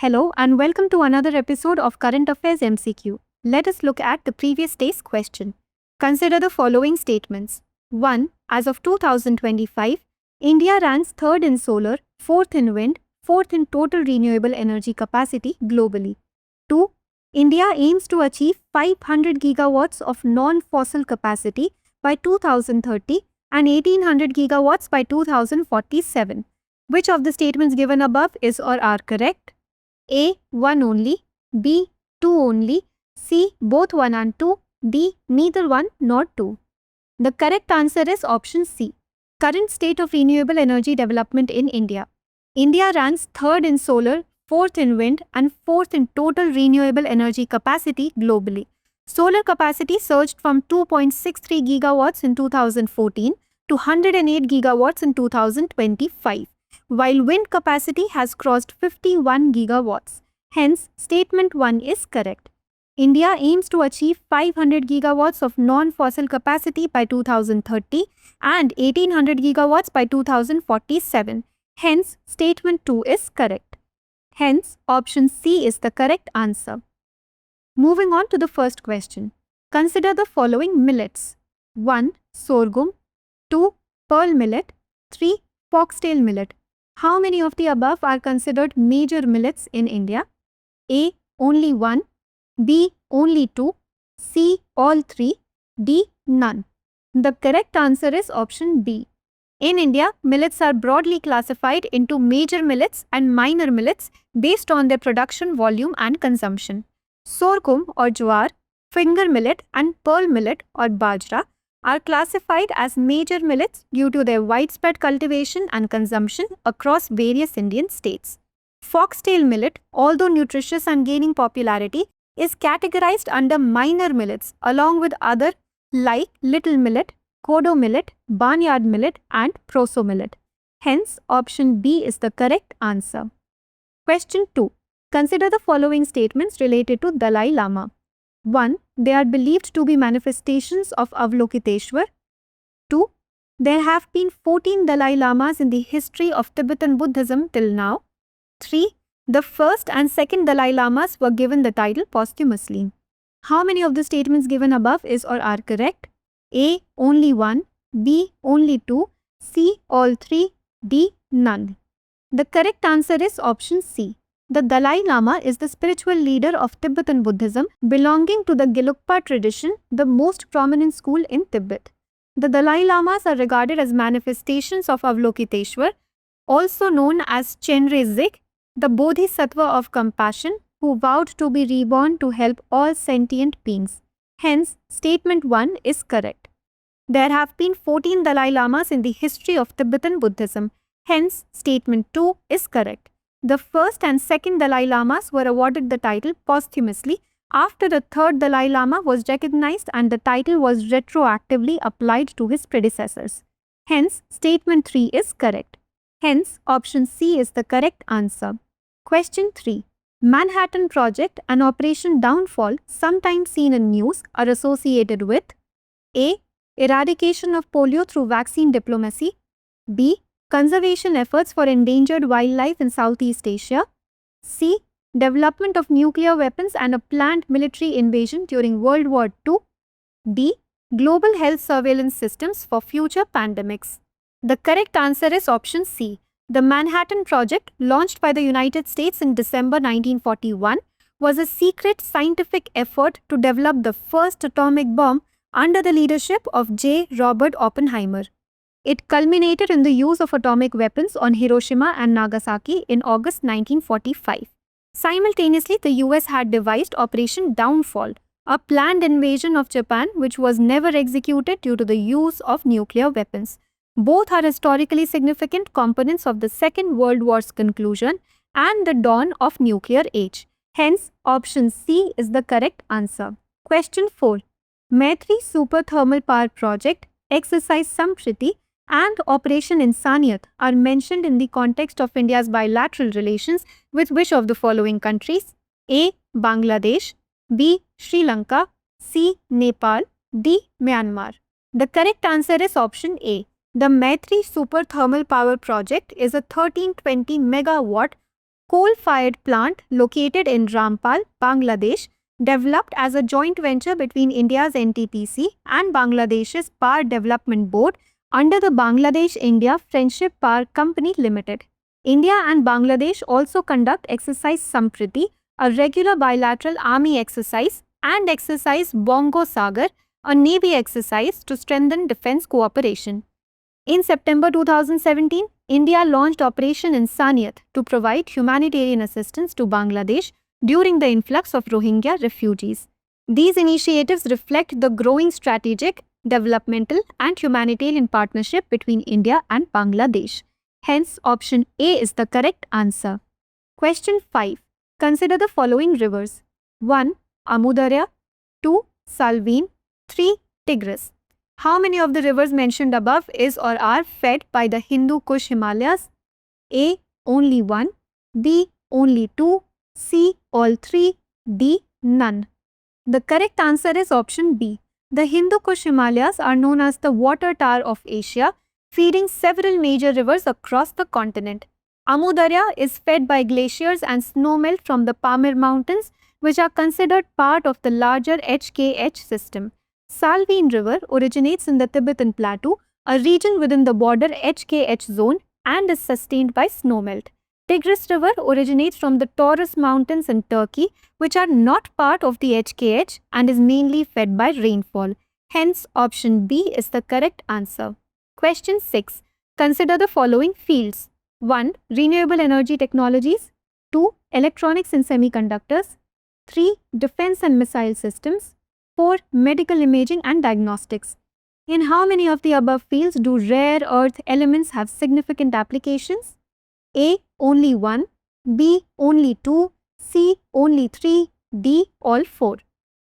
Hello and welcome to another episode of Current Affairs MCQ. Let us look at the previous day's question. Consider the following statements. 1. As of 2025, India ranks 3rd in solar, 4th in wind, 4th in total renewable energy capacity globally. 2. India aims to achieve 500 gigawatts of non-fossil capacity by 2030 and 1800 gigawatts by 2047. Which of the statements given above is or are correct? A. 1 only, B. 2 only, C. Both 1 and 2, D. Neither 1 nor 2. The correct answer is option C. Current state of renewable energy development in India. India ranks 3rd in solar, 4th in wind and 4th in total renewable energy capacity globally. Solar capacity surged from 2.63 gigawatts in 2014 to 108 gigawatts in 2025. While wind capacity has crossed 51 gigawatts. Hence, statement 1 is correct. India aims to achieve 500 gigawatts of non-fossil capacity by 2030 and 1800 gigawatts by 2047. Hence, statement 2 is correct. Hence, option C is the correct answer. Moving on to the first question. Consider the following millets. 1. Sorghum. 2. Pearl millet. 3. Foxtail millet. How many of the above are considered major millets in India? A. Only 1, B. Only 2, C. All 3, D. None. The correct answer is option B. In India, millets are broadly classified into major millets and minor millets based on their production volume and consumption. Sorghum or jowar, finger millet and pearl millet or bajra are classified as major millets due to their widespread cultivation and consumption across various Indian states. Foxtail millet, although nutritious and gaining popularity, is categorized under minor millets along with other like little millet, kodo millet, barnyard millet and proso millet. Hence, option B is the correct answer. Question 2. Consider the following statements related to Dalai Lama. 1. They are believed to be manifestations of Avalokiteshvar. 2. There have been 14 Dalai Lamas in the history of Tibetan Buddhism till now. 3. The first and second Dalai Lamas were given the title posthumously. How many of the statements given above is or are correct? A. Only 1, B. Only 2, C. All 3, D. None. The correct answer is option C. The Dalai Lama is the spiritual leader of Tibetan Buddhism belonging to the Gelugpa tradition, the most prominent school in Tibet. The Dalai Lamas are regarded as manifestations of Avalokiteshvar, also known as Chenre Zik, the Bodhisattva of compassion who vowed to be reborn to help all sentient beings. Hence, statement 1 is correct. There have been 14 Dalai Lamas in the history of Tibetan Buddhism. Hence, statement 2 is correct. The first and second Dalai Lamas were awarded the title posthumously after the third Dalai Lama was recognized and the title was retroactively applied to his predecessors. Hence, statement 3 is correct. Hence, option C is the correct answer. Question 3. Manhattan Project and Operation Downfall, sometimes seen in news, are associated with A. Eradication of polio through vaccine diplomacy. B. Conservation efforts for endangered wildlife in Southeast Asia. C. Development of nuclear weapons and a planned military invasion during World War II. D. Global health surveillance systems for future pandemics. The correct answer is option C. The Manhattan Project, launched by the United States in December 1941, was a secret scientific effort to develop the first atomic bomb under the leadership of J. Robert Oppenheimer. It culminated in the use of atomic weapons on Hiroshima and Nagasaki in August 1945. Simultaneously, the US had devised Operation Downfall, a planned invasion of Japan which was never executed due to the use of nuclear weapons. Both are historically significant components of the Second World War's conclusion and the dawn of nuclear age. Hence, option C is the correct answer. Question 4. Maitri Super Thermal Power Project, Exercise Sampriti, and Operation Insaniyat are mentioned in the context of India's bilateral relations with which of the following countries? A. Bangladesh, B. Sri Lanka, C. Nepal, D. Myanmar. The correct answer is option A. The Maitri Super Thermal Power Project is a 1320 megawatt coal-fired plant located in Rampal, Bangladesh, developed as a joint venture between India's NTPC and Bangladesh's Power Development Board under the Bangladesh-India Friendship Power Company Limited. India and Bangladesh also conduct Exercise Sampriti, a regular bilateral army exercise, and Exercise Bongo Sagar, a navy exercise to strengthen defense cooperation. In September 2017, India launched Operation Insaniyat to provide humanitarian assistance to Bangladesh during the influx of Rohingya refugees. These initiatives reflect the growing strategic, developmental, and humanitarian partnership between India and Bangladesh. Hence, option A is the correct answer. Question 5. Consider the following rivers. 1. Amu Darya. 2. Salween. 3. Tigris. How many of the rivers mentioned above is or are fed by the Hindu Kush Himalayas? A. Only 1. B. Only 2. C. All 3. D. None. The correct answer is option B. The Hindu Kush Himalayas are known as the water tower of Asia, feeding several major rivers across the continent. Amu Darya is fed by glaciers and snowmelt from the Pamir Mountains, which are considered part of the larger HKH system. Salween River originates in the Tibetan Plateau, a region within the border HKH zone, and is sustained by snowmelt. Tigris River originates from the Taurus Mountains in Turkey, which are not part of the HKH and is mainly fed by rainfall. Hence, option B is the correct answer. Question 6. Consider the following fields. 1. Renewable energy technologies. 2. Electronics and semiconductors. 3. Defense and missile systems. 4. Medical imaging and diagnostics. In how many of the above fields do rare earth elements have significant applications? A. Only 1. B. Only 2. C. Only 3. D. All 4.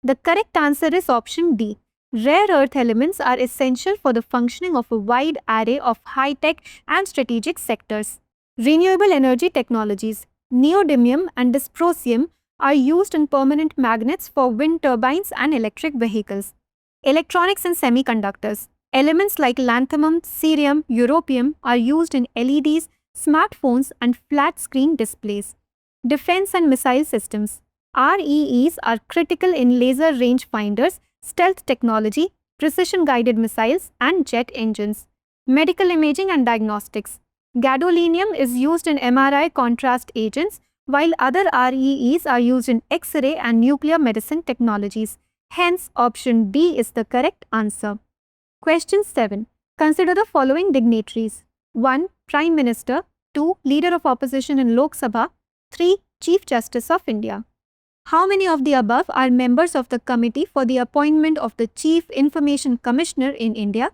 The correct answer is option D. Rare earth elements are essential for the functioning of a wide array of high-tech and strategic sectors. Renewable energy technologies. Neodymium and dysprosium are used in permanent magnets for wind turbines and electric vehicles. Electronics and semiconductors. Elements like lanthanum, cerium, europium are used in LEDs, smartphones, and flat-screen displays. Defense and missile systems. REEs are critical in laser rangefinders, stealth technology, precision-guided missiles, and jet engines. Medical imaging and diagnostics. Gadolinium is used in MRI contrast agents, while other REEs are used in X-ray and nuclear medicine technologies. Hence, option D is the correct answer. Question 7. Consider the following dignitaries. 1. Prime Minister. 2. Leader of Opposition in Lok Sabha. 3. Chief Justice of India. How many of the above are members of the Committee for the Appointment of the Chief Information Commissioner in India?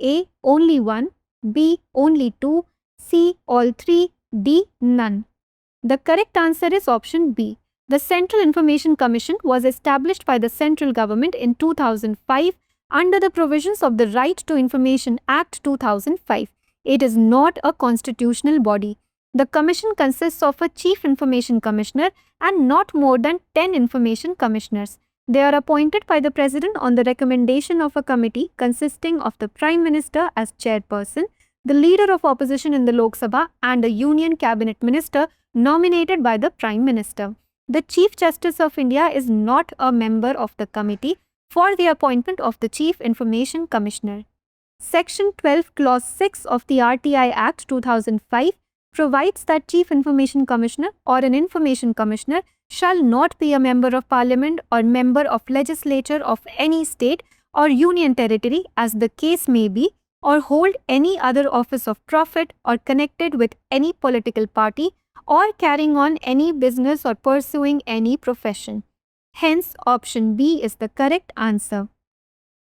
A. Only 1. B. Only 2. C. All 3. D. None. The correct answer is option B. The Central Information Commission was established by the central government in 2005 under the provisions of the Right to Information Act 2005. It is not a constitutional body. The commission consists of a Chief Information Commissioner and not more than 10 Information Commissioners. They are appointed by the President on the recommendation of a committee consisting of the Prime Minister as chairperson, the Leader of Opposition in the Lok Sabha, and a Union Cabinet Minister nominated by the Prime Minister. The Chief Justice of India is not a member of the committee for the appointment of the Chief Information Commissioner. Section 12, Clause 6 of the RTI Act 2005 provides that Chief Information Commissioner or an Information Commissioner shall not be a member of Parliament or member of legislature of any state or union territory as the case may be, or hold any other office of profit or connected with any political party or carrying on any business or pursuing any profession. Hence, option B is the correct answer.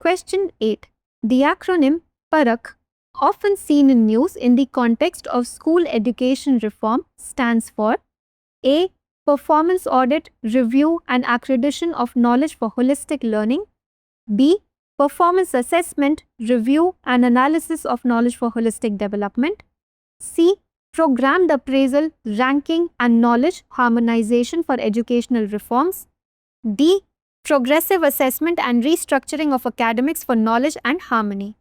Question 8. The acronym PARAKH, often seen in news in the context of school education reform, stands for A. Performance Audit, Review and Accreditation of Knowledge for Holistic Learning. B. Performance Assessment, Review and Analysis of Knowledge for Holistic Development. C. Programmed Appraisal, Ranking and Knowledge Harmonization for Educational Reforms. D. Progressive Assessment and Restructuring of Academics for Knowledge and Harmony.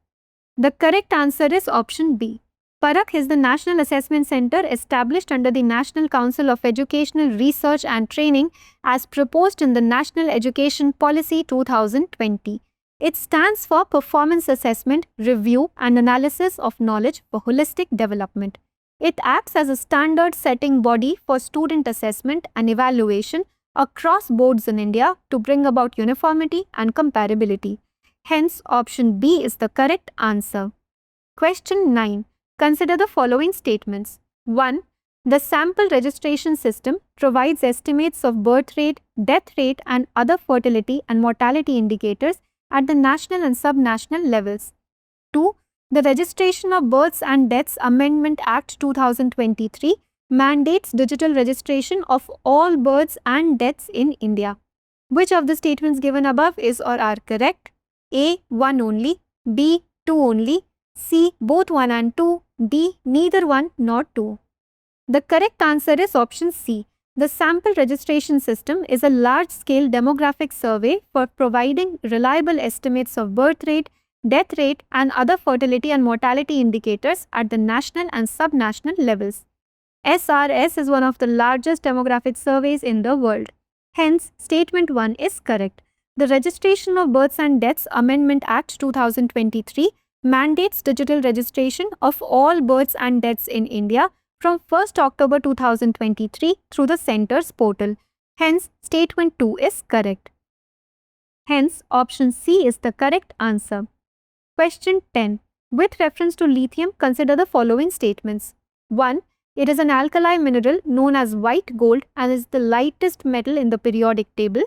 The correct answer is option B. Parakh is the National Assessment Center established under the National Council of Educational Research and Training as proposed in the National Education Policy 2020. It stands for Performance Assessment, Review and Analysis of Knowledge for Holistic Development. It acts as a standard-setting body for student assessment and evaluation across boards in India to bring about uniformity and comparability. Hence, option B is the correct answer. Question 9. Consider the following statements. 1. The sample registration system provides estimates of birth rate, death rate, and other fertility and mortality indicators at the national and sub-national levels. 2. The Registration of Births and Deaths Amendment Act 2023 mandates digital registration of all births and deaths in India. Which of the statements given above is or are correct? A. 1 only, B. 2 only, C. Both 1 and 2, D. Neither 1 nor 2. The correct answer is option C. The sample registration system is a large-scale demographic survey for providing reliable estimates of birth rate, death rate, and other fertility and mortality indicators at the national and sub-national levels. SRS is one of the largest demographic surveys in the world. Hence, statement 1 is correct. The Registration of Births and Deaths Amendment Act 2023 mandates digital registration of all births and deaths in India from 1st October 2023 through the center's portal. Hence, statement 2 is correct. Hence, option C is the correct answer. Question 10. With reference to lithium, consider the following statements. 1. It is an alkali mineral known as white gold and is the lightest metal in the periodic table.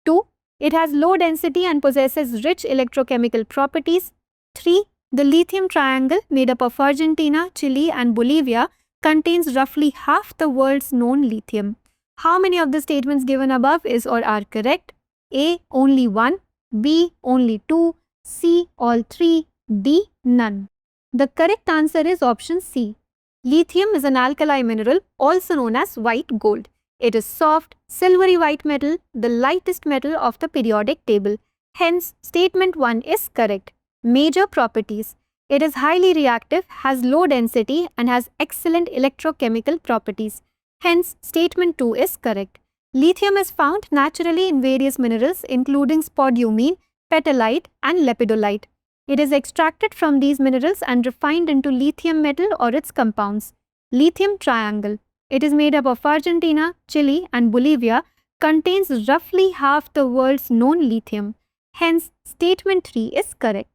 2. It has low density and possesses rich electrochemical properties. 3. The lithium triangle made up of Argentina, Chile, and Bolivia contains roughly half the world's known lithium. How many of the statements given above is or are correct? A. Only 1, B. Only 2, C. All 3, D. None. The correct answer is option C. Lithium is an alkali mineral also known as white gold. It is soft, silvery white metal, the lightest metal of the periodic table. Hence, statement 1 is correct. Major properties. It is highly reactive, has low density, and has excellent electrochemical properties. Hence, statement 2 is correct. Lithium is found naturally in various minerals including spodumene, petalite, and lepidolite. It is extracted from these minerals and refined into lithium metal or its compounds. Lithium triangle. It is made up of Argentina, Chile, and Bolivia, contains roughly half the world's known lithium. Hence, statement 3 is correct.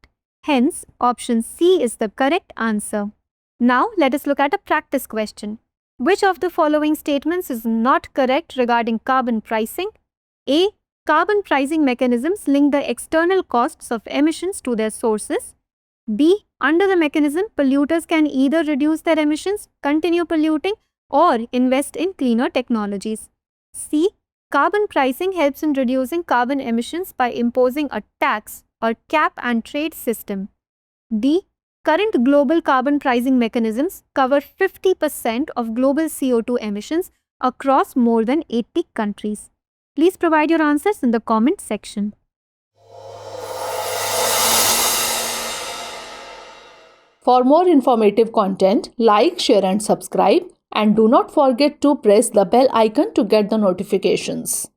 Hence, option C is the correct answer. Now, let us look at a practice question. Which of the following statements is not correct regarding carbon pricing? A. Carbon pricing mechanisms link the external costs of emissions to their sources. B. Under the mechanism, polluters can either reduce their emissions, continue polluting, or invest in cleaner technologies. C. Carbon pricing helps in reducing carbon emissions by imposing a tax or cap and trade system. D. Current global carbon pricing mechanisms cover 50% of global CO2 emissions across more than 80 countries. Please provide your answers in the comment section. For more informative content, like, share and subscribe, and do not forget to press the bell icon to get the notifications.